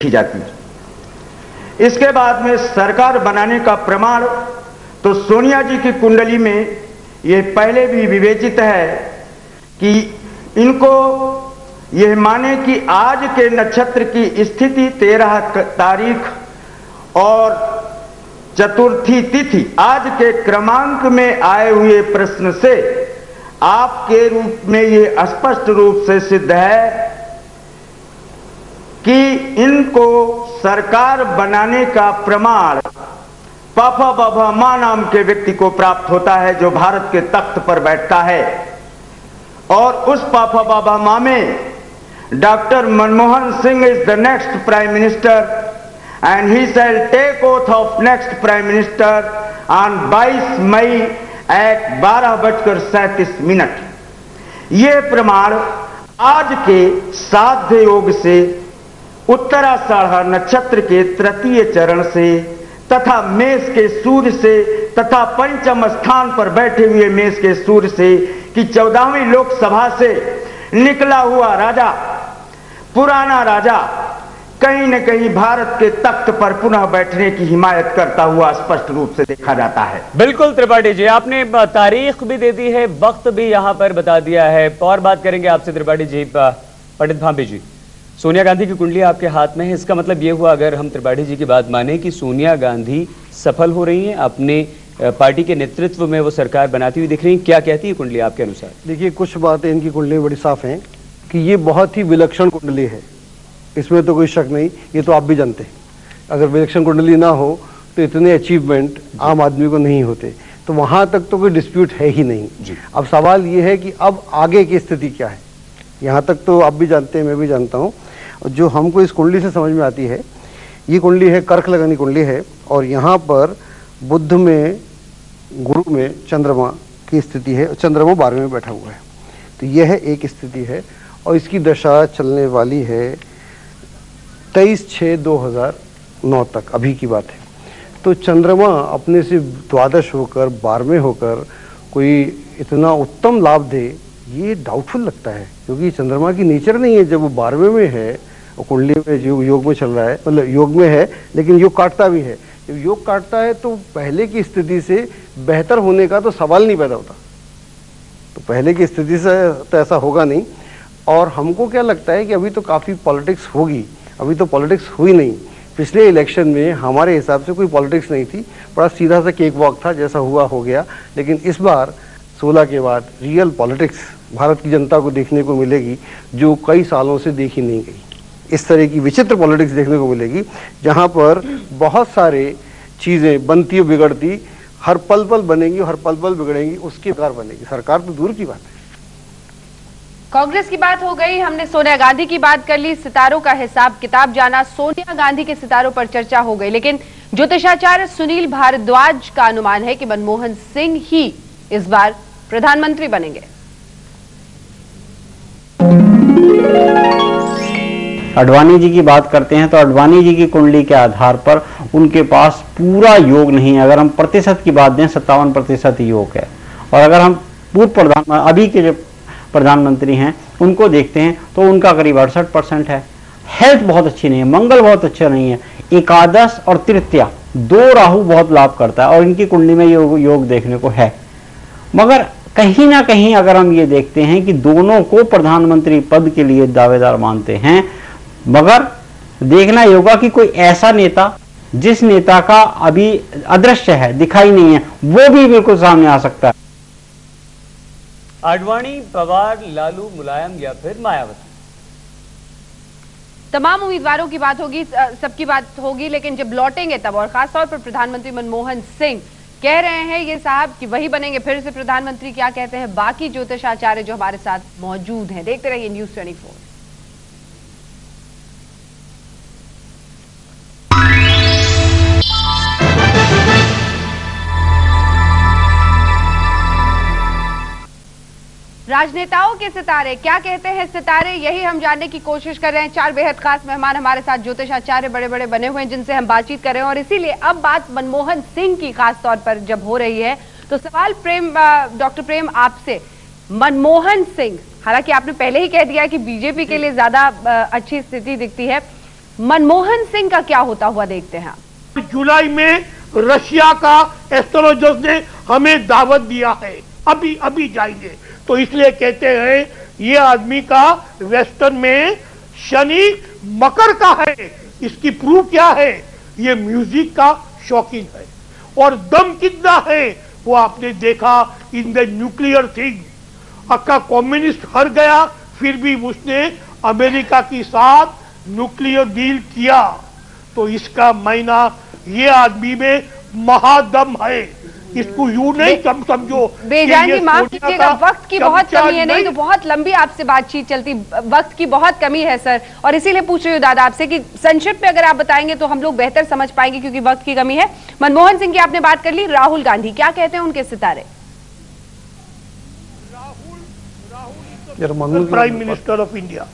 की जाती है। इसके बाद में सरकार बनाने का प्रमाण तो सोनिया जी की कुंडली में ये पहले भी विवेचित है कि इनको यह माने कि आज के नक्षत्र की स्थिति 13 तारीख और चतुर्थी तिथि आज के क्रमांक में आए हुए प्रश्न से आपके रूप में ये स्पष्ट रूप से सिद्ध है कि इनको सरकार बनाने का प्रमाण पापा बाबा मां नाम के व्यक्ति को प्राप्त होता है जो भारत के तख्त पर बैठता है। और उस पापा बाबा मां में doctor Manmohan Singh is the next prime minister and he shall take oath of next prime minister on 22 May at 12:37। यह प्रमाण आज के साध्य योग से उत्तराषाढ़ नक्षत्र के तृतीय चरण से तथा मेष के सूर्य से तथा पंचम स्थान पर बैठे हुए मेष के सूर्य से कि 14वीं लोकसभा से निकला हुआ राजा, पुराना राजा कहीं न कहीं भारत के तख्त पर पुनः बैठने की हिमायत करता हुआ स्पष्ट रूप से देखा जाता है। बिल्कुल त्रिपाठी जी, आपने तारीख भी दे दी है, वक्त भी यहां पर बता दिया है। और बात करेंगे आपसे त्रिपाठी जी। पंडित भांबे जी, सोनिया गांधी की कुंडली आपके हाथ में है, इसका मतलब ये हुआ अगर हम त्रिपाठी जी की बात माने कि सोनिया गांधी सफल हो रही हैं, अपने पार्टी के नेतृत्व में वो सरकार बनाती हुई दिख रही है। क्या कहती है कुंडली आपके अनुसार? देखिए, कुछ बातें इनकी कुंडली में बड़ी साफ हैं कि ये बहुत ही विलक्षण कुंडली है, इसमें तो कोई शक नहीं। ये तो आप भी जानते हैं, अगर विलक्षण कुंडली ना हो तो इतने अचीवमेंट आम आदमी को नहीं होते। तो वहां तक तो कोई डिस्प्यूट है ही नहीं। अब सवाल ये है कि अब आगे की स्थिति क्या है। यहाँ तक तो आप भी जानते हैं, मैं भी जानता हूँ। जो हमको इस कुंडली से समझ में आती है, ये कुंडली है कर्क लगनी कुंडली है और यहाँ पर बुध में, गुरु में चंद्रमा की स्थिति है। चंद्रमा 12वें में बैठा हुआ है, तो यह एक स्थिति है और इसकी दशा चलने वाली है 23/6/2009 तक, अभी की बात है। तो चंद्रमा अपने से द्वादश होकर 12वें होकर कोई इतना उत्तम लाभ दे, ये डाउटफुल लगता है, क्योंकि चंद्रमा की नेचर नहीं है। जब वो 12वें में है और कुंडली में योग में चल रहा है, मतलब योग में है लेकिन योग काटता भी है। जब योग काटता है तो पहले की स्थिति से बेहतर होने का तो सवाल नहीं पैदा होता। तो पहले की स्थिति से तो ऐसा होगा नहीं। और हमको क्या लगता है कि अभी तो काफ़ी पॉलिटिक्स होगी, अभी तो पॉलिटिक्स हुई नहीं। पिछले इलेक्शन में हमारे हिसाब से कोई पॉलिटिक्स नहीं थी, बड़ा सीधा सा केक वॉक था, जैसा हुआ हो गया। लेकिन इस बार 16 के बाद रियल पॉलिटिक्स भारत की जनता को देखने को मिलेगी, जो कई सालों से देखी नहीं गई। इस तरह की विचित्र पॉलिटिक्स देखने को मिलेगी, जहां पर बहुत सारे चीज़ें बनती और बिगड़ती, हर पल पल बनेंगी, हर पल पल बिगड़ेंगी, उसकी सरकार बनेगी। सरकार तो दूर की बात है। कांग्रेस की बात हो गई, हमने सोनिया गांधी की बात कर ली, सितारों का हिसाब किताब जाना। सोनिया गांधी के सितारों पर चर्चा हो गई, लेकिन ज्योतिषाचार्य सुनील भारद्वाज का अनुमान है कि मनमोहन सिंह ही इस बार प्रधानमंत्री बनेंगे। अडवाणी जी की बात करते हैं तो अडवाणी जी की कुंडली के आधार पर उनके पास पूरा योग नहीं है। अगर हम प्रतिशत की बात दें 57% योग है। और अगर हम पूर्व अभी के जो प्रधानमंत्री हैं उनको देखते हैं तो उनका करीब 68% है। हेल्थ बहुत अच्छी नहीं है, मंगल बहुत अच्छा नहीं है। एकादश और तृतीया 2 राहु बहुत लाभ करता है और इनकी कुंडली में योग देखने को है। मगर कहीं ना कहीं अगर हम ये देखते हैं कि दोनों को प्रधानमंत्री पद के लिए दावेदार मानते हैं, मगर देखना होगा कि कोई ऐसा नेता जिस नेता का अभी अदृश्य है, दिखाई नहीं है, वो भी बिल्कुल सामने आ सकता है। आडवाणी, पवार, लालू, मुलायम या फिर मायावती, तमाम उम्मीदवारों की बात होगी, सबकी बात होगी, लेकिन जब लौटेंगे तब। और खासतौर पर प्रधानमंत्री मनमोहन सिंह कह रहे हैं ये साहब कि वही बनेंगे फिर से प्रधानमंत्री। क्या कहते हैं बाकी ज्योतिषाचार्य जो हमारे साथ मौजूद हैं? देखते रहिए न्यूज़ 24। राजनेताओं के सितारे क्या कहते हैं? सितारे, यही हम जानने की कोशिश कर रहे हैं। 4 बेहद खास मेहमान हमारे साथ ज्योतिषाचार्य बड़े बड़े बने हुए हैं जिनसे हम बातचीत कर रहे हैं। और इसीलिए अब बात मनमोहन सिंह की खास तौर पर जब हो रही है तो सवाल डॉक्टर प्रेम आपसे, मनमोहन सिंह, हालांकि आपने पहले ही कह दिया कि बीजेपी के लिए ज्यादा अच्छी स्थिति दिखती है, मनमोहन सिंह का क्या होता हुआ देखते हैं। जुलाई में रशिया का एस्ट्रोलॉजर्स ने हमें दावत दिया है, अभी अभी जाएंगे, तो इसलिए कहते हैं ये आदमी का वेस्टर्न में शनि मकर का है। इसकी प्रूफ क्या है, ये म्यूजिक का शौकीन है और दम कितना है वो आपने देखा इन द न्यूक्लियर थिंग। अक्का कम्युनिस्ट हार गया, फिर भी उसने अमेरिका के साथ न्यूक्लियर डील किया, तो इसका मायना ये आदमी में महादम है। इसको यूं नहीं कम समझो। बेजान जी माफ कीजिएगा, वक्त की बहुत कमी है, नहीं तो बहुत लंबी आपसे बातचीत चलती, वक्त की बहुत कमी है सर, और इसीलिए पूछ रही हूँ दादा आपसे कि संक्षिप्त में अगर आप बताएंगे तो हम लोग बेहतर समझ पाएंगे क्योंकि वक्त की कमी है। मनमोहन सिंह की आपने बात कर ली, राहुल गांधी क्या कहते हैं उनके सितारे? Rahul prime minister of India,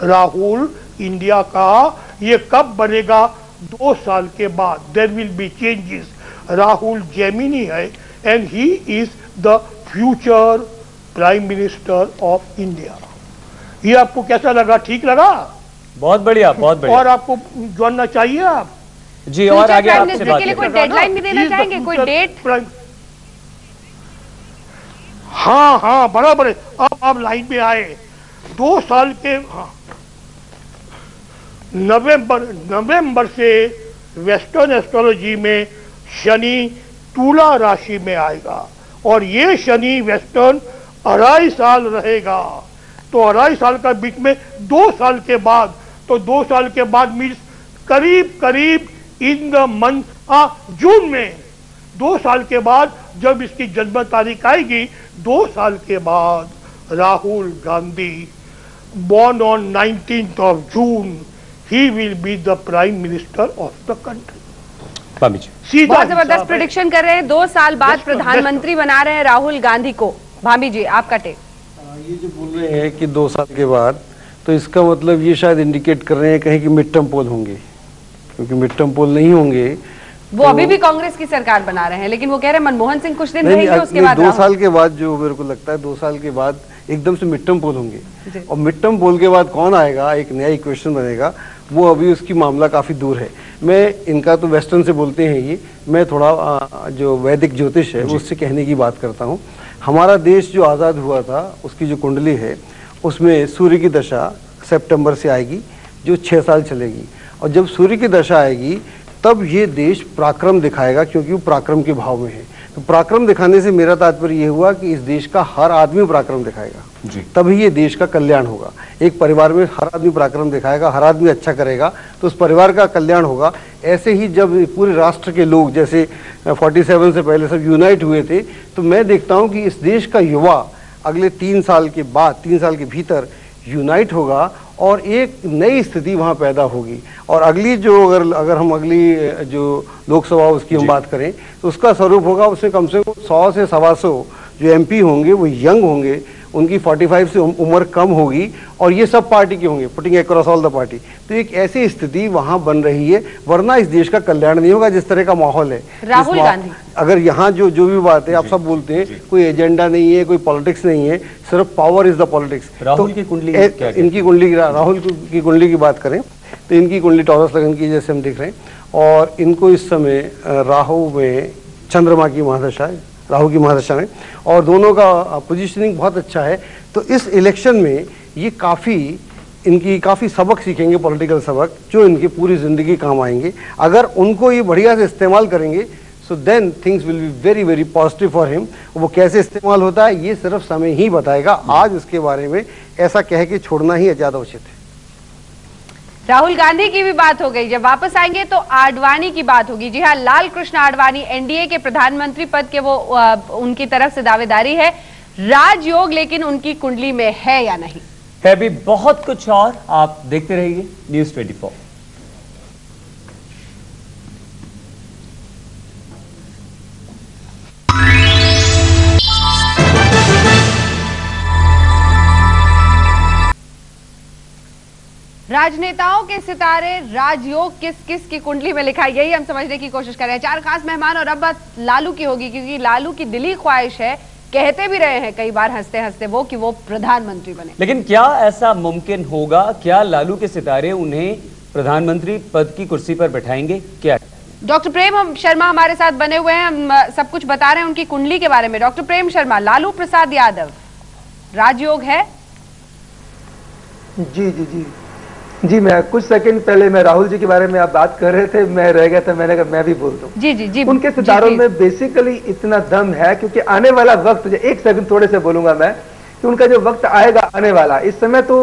Rahul India का ये कब बनेगा, 2 साल के बाद there will be changes. Rahul Gemini है and he is the future prime minister of India. ये आपको कैसा लगा, ठीक लगा? बहुत बढ़िया, बहुत बढ़िया। और आपको जानना चाहिए आप जी, और आगे आपसे बात के लिए कोई डेडलाइन भी देना चाहेंगे, कोई डेट? हाँ हाँ बराबर है, अब आप लाइन में आए। 2 साल के नवंबर से वेस्टर्न एस्ट्रोलॉजी में शनि तुला राशि में आएगा और ये शनि वेस्टर्न 2.5 साल रहेगा, तो 2.5 साल का बीच में 2 साल के बाद, तो 2 साल के बाद मीन्स करीब करीब इन द मंथ जून में, 2 साल के बाद जब इसकी जन्म तारीख आएगी, 2 साल के बाद Rahul Gandhi born on 19th of June, he will be the prime minister of the country. बहुत जबरदस्त प्रेडिक्शन कर रहे हैं, 2 साल बाद प्रधानमंत्री बना रहे हैं राहुल गांधी को। भाभी जी आपका टेक। ये जो बोल रहे हैं कि 2 साल के बाद, तो इसका मतलब ये शायद इंडिकेट कर रहे हैं कहीं कि मिड टर्म पोल होंगे, क्योंकि मिड टर्म पोल नहीं होंगे वो तो अभी भी कांग्रेस की सरकार बना रहे हैं, लेकिन वो कह रहे हैं मनमोहन सिंह कुछ दिन रहेंगे, उसके बाद 2 साल के बाद, जो मेरे को लगता है 2 साल के बाद एकदम से मिड टर्म पोल होंगे, और मिड टर्म पोल के बाद कौन आएगा, एक नया इक्वेशन बनेगा, वो अभी उसकी मामला काफ़ी दूर है। मैं इनका तो वेस्टर्न से बोलते हैं ये, मैं थोड़ा जो वैदिक ज्योतिष है उससे कहने की बात करता हूँ। हमारा देश जो आज़ाद हुआ था उसकी जो कुंडली है उसमें सूर्य की दशा सितंबर से आएगी जो 6 साल चलेगी, और जब सूर्य की दशा आएगी तब ये देश पराक्रम दिखाएगा, क्योंकि वो पराक्रम के भाव में है। तो पराक्रम दिखाने से मेरा तात्पर्य ये हुआ कि इस देश का हर आदमी पराक्रम दिखाएगा, तभी ये देश का कल्याण होगा। एक परिवार में हर आदमी पराक्रम दिखाएगा, हर आदमी अच्छा करेगा, तो उस परिवार का कल्याण होगा। ऐसे ही जब पूरे राष्ट्र के लोग जैसे 47 से पहले सब यूनाइट हुए थे, तो मैं देखता हूँ कि इस देश का युवा अगले 3 साल के बाद, 3 साल के भीतर यूनाइट होगा और एक नई स्थिति वहाँ पैदा होगी। और अगली जो अगर हम अगली जो लोकसभा उसकी हम बात करें तो उसका स्वरूप होगा, उसमें कम से कम 100 से 125 जो MP होंगे वो यंग होंगे, उनकी 45 से उम्र कम होगी, और ये सब पार्टी के होंगे, putting across all the party. तो एक ऐसी स्थिति वहाँ बन रही है, वरना इस देश का कल्याण नहीं होगा जिस तरह का माहौल है। राहुल गांधी अगर यहाँ जो भी बात है, आप सब बोलते हैं कोई एजेंडा नहीं है, कोई पॉलिटिक्स नहीं है, सिर्फ power is the politics. Rahul की कुंडली, इनकी कुंडली, राहुल की कुंडली की बात करें तो इनकी कुंडली टॉरस लगन की जैसे हम देख रहे हैं, और इनको इस समय राहु में चंद्रमा की महादशा है, राहु की महादशा में, और दोनों का पोजीशनिंग बहुत अच्छा है। तो इस इलेक्शन में ये इनकी काफ़ी सबक सीखेंगे, पॉलिटिकल सबक, जो इनकी पूरी ज़िंदगी काम आएंगे। अगर उनको ये बढ़िया से इस्तेमाल करेंगे so then things will be very very positive for him. वो कैसे इस्तेमाल होता है ये सिर्फ समय ही बताएगा। आज इसके बारे में ऐसा कह के छोड़ना ही ज़्यादा उचित है। राहुल गांधी की भी बात हो गई, जब वापस आएंगे तो आडवाणी की बात होगी। जी हाँ, लाल कृष्ण आडवाणी NDA के प्रधानमंत्री पद के वो उनकी तरफ से दावेदारी है, राजयोग लेकिन उनकी कुंडली में है या नहीं, है भी बहुत कुछ और। आप देखते रहिए News 24। राजनेताओं के सितारे, राजयोग किस किस की कुंडली में लिखा है, यही हम समझने की कोशिश कर रहे हैं। 4 खास मेहमान, और अब बात लालू की होगी, क्योंकि लालू की दिली ख्वाहिश है, कहते भी रहे हैं कई बार हंसते हंसते वो कि वो प्रधानमंत्री बने। लेकिन क्या ऐसा मुमकिन होगा? क्या लालू के सितारे उन्हें प्रधानमंत्री पद की कुर्सी पर बैठाएंगे क्या? डॉक्टर प्रेम शर्मा हमारे साथ बने हुए हैं, हम सब कुछ बता रहे हैं उनकी कुंडली के बारे में। डॉक्टर प्रेम शर्मा, लालू प्रसाद यादव, राजयोग है? जी जी जी जी, मैं कुछ सेकंड पहले मैं राहुल जी के बारे में आप बात कर रहे थे, मैं रह गया था, मैंने कहा मैं भी बोल दूं। जी जी जी, उनके सितारों में बेसिकली इतना दम है क्योंकि आने वाला वक्त, एक सेकंड थोड़े से बोलूंगा मैं, कि उनका जो वक्त आएगा आने वाला, इस समय तो